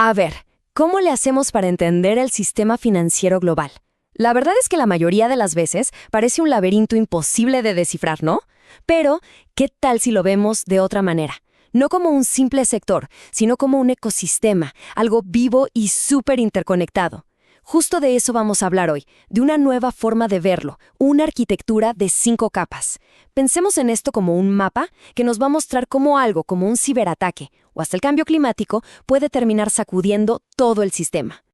A ver, ¿cómo le hacemos para entender el sistema financiero global? La verdad es que la mayoría de las veces parece un laberinto imposible de descifrar, ¿no? Pero, ¿qué tal si lo vemos de otra manera? No como un simple sector, sino como un ecosistema, algo vivo y súper interconectado. Justo de eso vamos a hablar hoy, de una nueva forma de verlo, una arquitectura de 5 capas. Pensemos en esto como un mapa que nos va a mostrar cómo algo como un ciberataque o hasta el cambio climático puede terminar sacudiendo todo el sistema.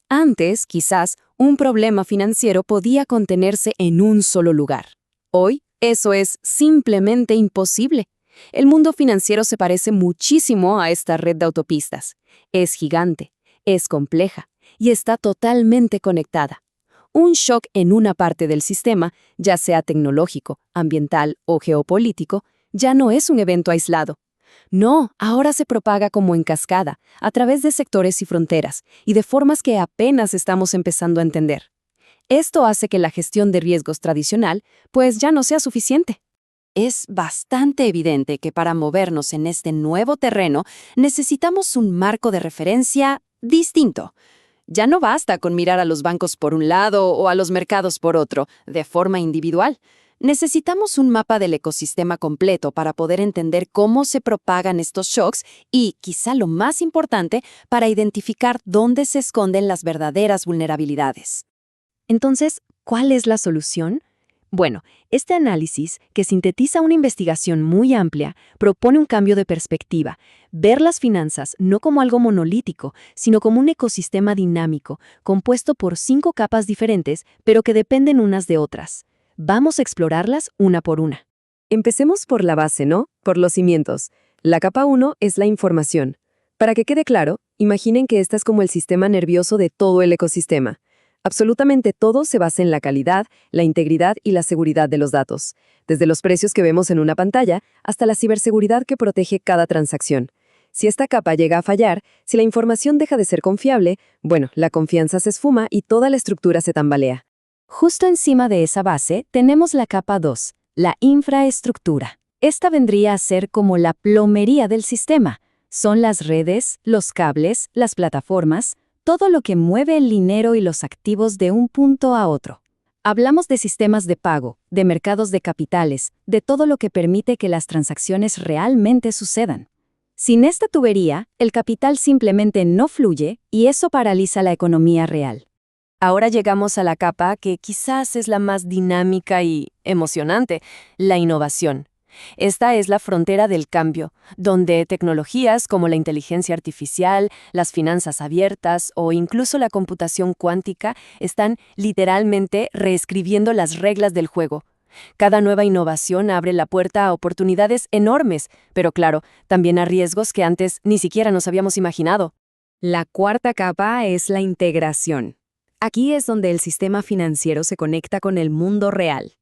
Antes, quizás, un problema financiero podía contenerse en un solo lugar. Hoy, eso es simplemente imposible. El mundo financiero se parece muchísimo a esta red de autopistas. Es gigante, es compleja y está totalmente conectada. Un shock en una parte del sistema, ya sea tecnológico, ambiental o geopolítico, ya no es un evento aislado. No, ahora se propaga como en cascada, a través de sectores y fronteras, y de formas que apenas estamos empezando a entender. Esto hace que la gestión de riesgos tradicional, pues ya no sea suficiente. Es bastante evidente que para movernos en este nuevo terreno necesitamos un marco de referencia distinto. Ya no basta con mirar a los bancos por un lado o a los mercados por otro, de forma individual. Necesitamos un mapa del ecosistema completo para poder entender cómo se propagan estos shocks y, quizá lo más importante, para identificar dónde se esconden las verdaderas vulnerabilidades. Entonces, ¿cuál es la solución? Bueno, este análisis, que sintetiza una investigación muy amplia, propone un cambio de perspectiva, ver las finanzas no como algo monolítico, sino como un ecosistema dinámico, compuesto por 5 capas diferentes, pero que dependen unas de otras. Vamos a explorarlas una por una. Empecemos por la base, ¿no? Por los cimientos. La capa 1 es la información. Para que quede claro, imaginen que esta es como el sistema nervioso de todo el ecosistema. Absolutamente todo se basa en la calidad, la integridad y la seguridad de los datos, desde los precios que vemos en una pantalla hasta la ciberseguridad que protege cada transacción. Si esta capa llega a fallar, si la información deja de ser confiable, bueno, la confianza se esfuma y toda la estructura se tambalea. Justo encima de esa base tenemos la capa 2, la infraestructura. Esta vendría a ser como la plomería del sistema. Son las redes, los cables, las plataformas, todo lo que mueve el dinero y los activos de un punto a otro. Hablamos de sistemas de pago, de mercados de capitales, de todo lo que permite que las transacciones realmente sucedan. Sin esta tubería, el capital simplemente no fluye y eso paraliza la economía real. Ahora llegamos a la capa que quizás es la más dinámica y emocionante, la innovación. Esta es la frontera del cambio, donde tecnologías como la inteligencia artificial, las finanzas abiertas o incluso la computación cuántica están literalmente reescribiendo las reglas del juego. Cada nueva innovación abre la puerta a oportunidades enormes, pero claro, también a riesgos que antes ni siquiera nos habíamos imaginado. La cuarta capa es la integración. Aquí es donde el sistema financiero se conecta con el mundo real.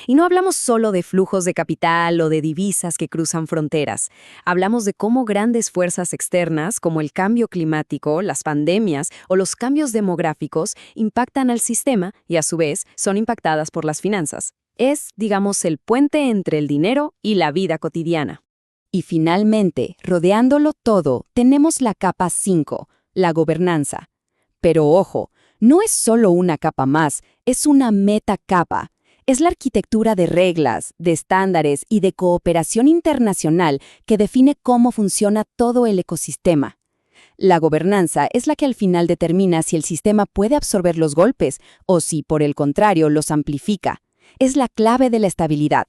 Y no hablamos solo de flujos de capital o de divisas que cruzan fronteras. Hablamos de cómo grandes fuerzas externas, como el cambio climático, las pandemias o los cambios demográficos, impactan al sistema y a su vez son impactadas por las finanzas. Es, digamos, el puente entre el dinero y la vida cotidiana. Y finalmente, rodeándolo todo, tenemos la capa 5, la gobernanza. Pero ojo, no es solo una capa más, es una metacapa. Es la arquitectura de reglas, de estándares y de cooperación internacional que define cómo funciona todo el ecosistema. La gobernanza es la que al final determina si el sistema puede absorber los golpes o si, por el contrario, los amplifica. Es la clave de la estabilidad.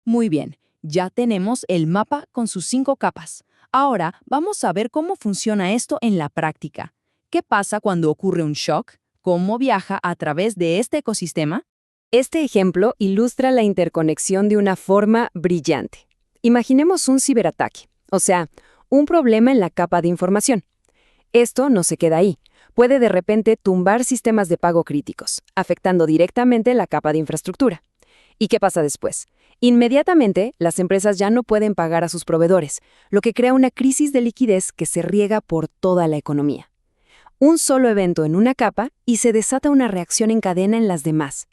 Muy bien, ya tenemos el mapa con sus 5 capas. Ahora vamos a ver cómo funciona esto en la práctica. ¿Qué pasa cuando ocurre un shock? ¿Cómo viaja a través de este ecosistema? Este ejemplo ilustra la interconexión de una forma brillante. Imaginemos un ciberataque, o sea, un problema en la capa de información. Esto no se queda ahí. Puede de repente tumbar sistemas de pago críticos, afectando directamente la capa de infraestructura. ¿Y qué pasa después? Inmediatamente, las empresas ya no pueden pagar a sus proveedores, lo que crea una crisis de liquidez que se riega por toda la economía. Un solo evento en una capa y se desata una reacción en cadena en las demás.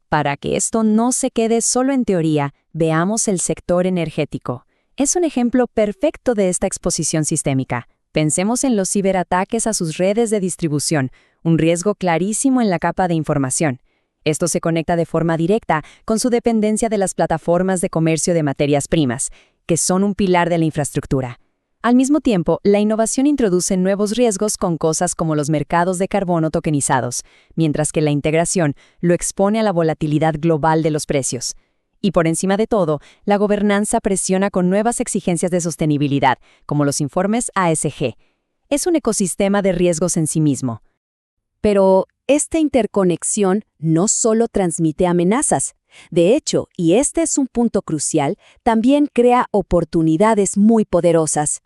Para que esto no se quede solo en teoría, veamos el sector energético. Es un ejemplo perfecto de esta exposición sistémica. Pensemos en los ciberataques a sus redes de distribución, un riesgo clarísimo en la capa de información. Esto se conecta de forma directa con su dependencia de las plataformas de comercio de materias primas, que son un pilar de la infraestructura. Al mismo tiempo, la innovación introduce nuevos riesgos con cosas como los mercados de carbono tokenizados, mientras que la integración lo expone a la volatilidad global de los precios. Y por encima de todo, la gobernanza presiona con nuevas exigencias de sostenibilidad, como los informes ASG. Es un ecosistema de riesgos en sí mismo. Pero esta interconexión no solo transmite amenazas. De hecho, y este es un punto crucial, también crea oportunidades muy poderosas.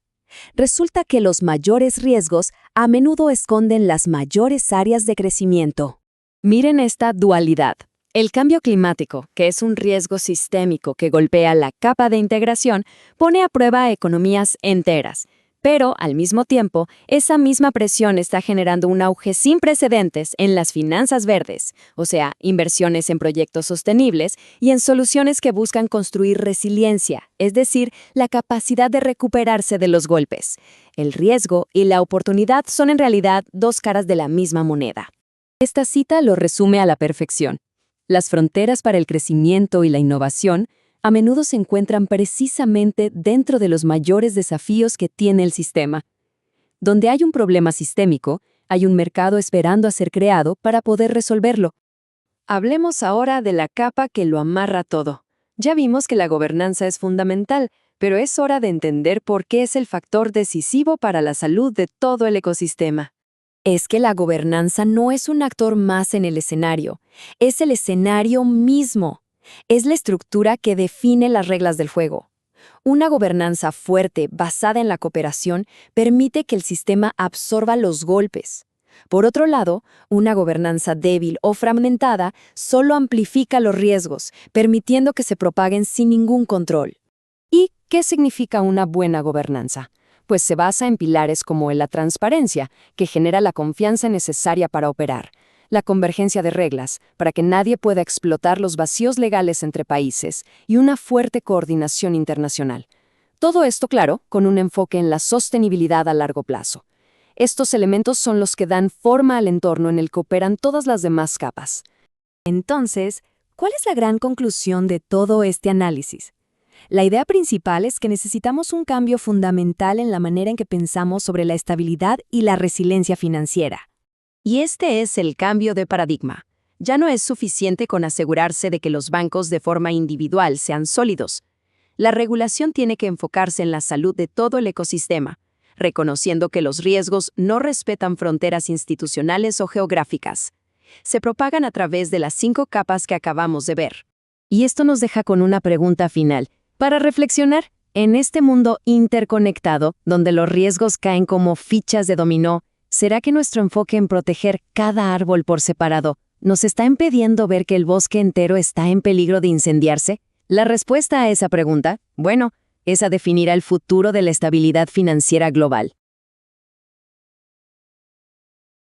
Resulta que los mayores riesgos a menudo esconden las mayores áreas de crecimiento. Miren esta dualidad. El cambio climático, que es un riesgo sistémico que golpea la capa de integración, pone a prueba a economías enteras. Pero, al mismo tiempo, esa misma presión está generando un auge sin precedentes en las finanzas verdes, o sea, inversiones en proyectos sostenibles y en soluciones que buscan construir resiliencia, es decir, la capacidad de recuperarse de los golpes. El riesgo y la oportunidad son en realidad dos caras de la misma moneda. Esta cita lo resume a la perfección. Las fronteras para el crecimiento y la innovación a menudo se encuentran precisamente dentro de los mayores desafíos que tiene el sistema. Donde hay un problema sistémico, hay un mercado esperando a ser creado para poder resolverlo. Hablemos ahora de la capa que lo amarra todo. Ya vimos que la gobernanza es fundamental, pero es hora de entender por qué es el factor decisivo para la salud de todo el ecosistema. Es que la gobernanza no es un actor más en el escenario, es el escenario mismo. Es la estructura que define las reglas del juego. Una gobernanza fuerte, basada en la cooperación, permite que el sistema absorba los golpes. Por otro lado, una gobernanza débil o fragmentada solo amplifica los riesgos, permitiendo que se propaguen sin ningún control. ¿Y qué significa una buena gobernanza? Pues se basa en pilares como la transparencia, que genera la confianza necesaria para operar, la convergencia de reglas, para que nadie pueda explotar los vacíos legales entre países, y una fuerte coordinación internacional. Todo esto, claro, con un enfoque en la sostenibilidad a largo plazo. Estos elementos son los que dan forma al entorno en el que operan todas las demás capas. Entonces, ¿cuál es la gran conclusión de todo este análisis? La idea principal es que necesitamos un cambio fundamental en la manera en que pensamos sobre la estabilidad y la resiliencia financiera. Y este es el cambio de paradigma. Ya no es suficiente con asegurarse de que los bancos de forma individual sean sólidos. La regulación tiene que enfocarse en la salud de todo el ecosistema, reconociendo que los riesgos no respetan fronteras institucionales o geográficas. Se propagan a través de las 5 capas que acabamos de ver. Y esto nos deja con una pregunta final. Para reflexionar, en este mundo interconectado, donde los riesgos caen como fichas de dominó, ¿será que nuestro enfoque en proteger cada árbol por separado nos está impidiendo ver que el bosque entero está en peligro de incendiarse? La respuesta a esa pregunta, bueno, esa definirá el futuro de la estabilidad financiera global.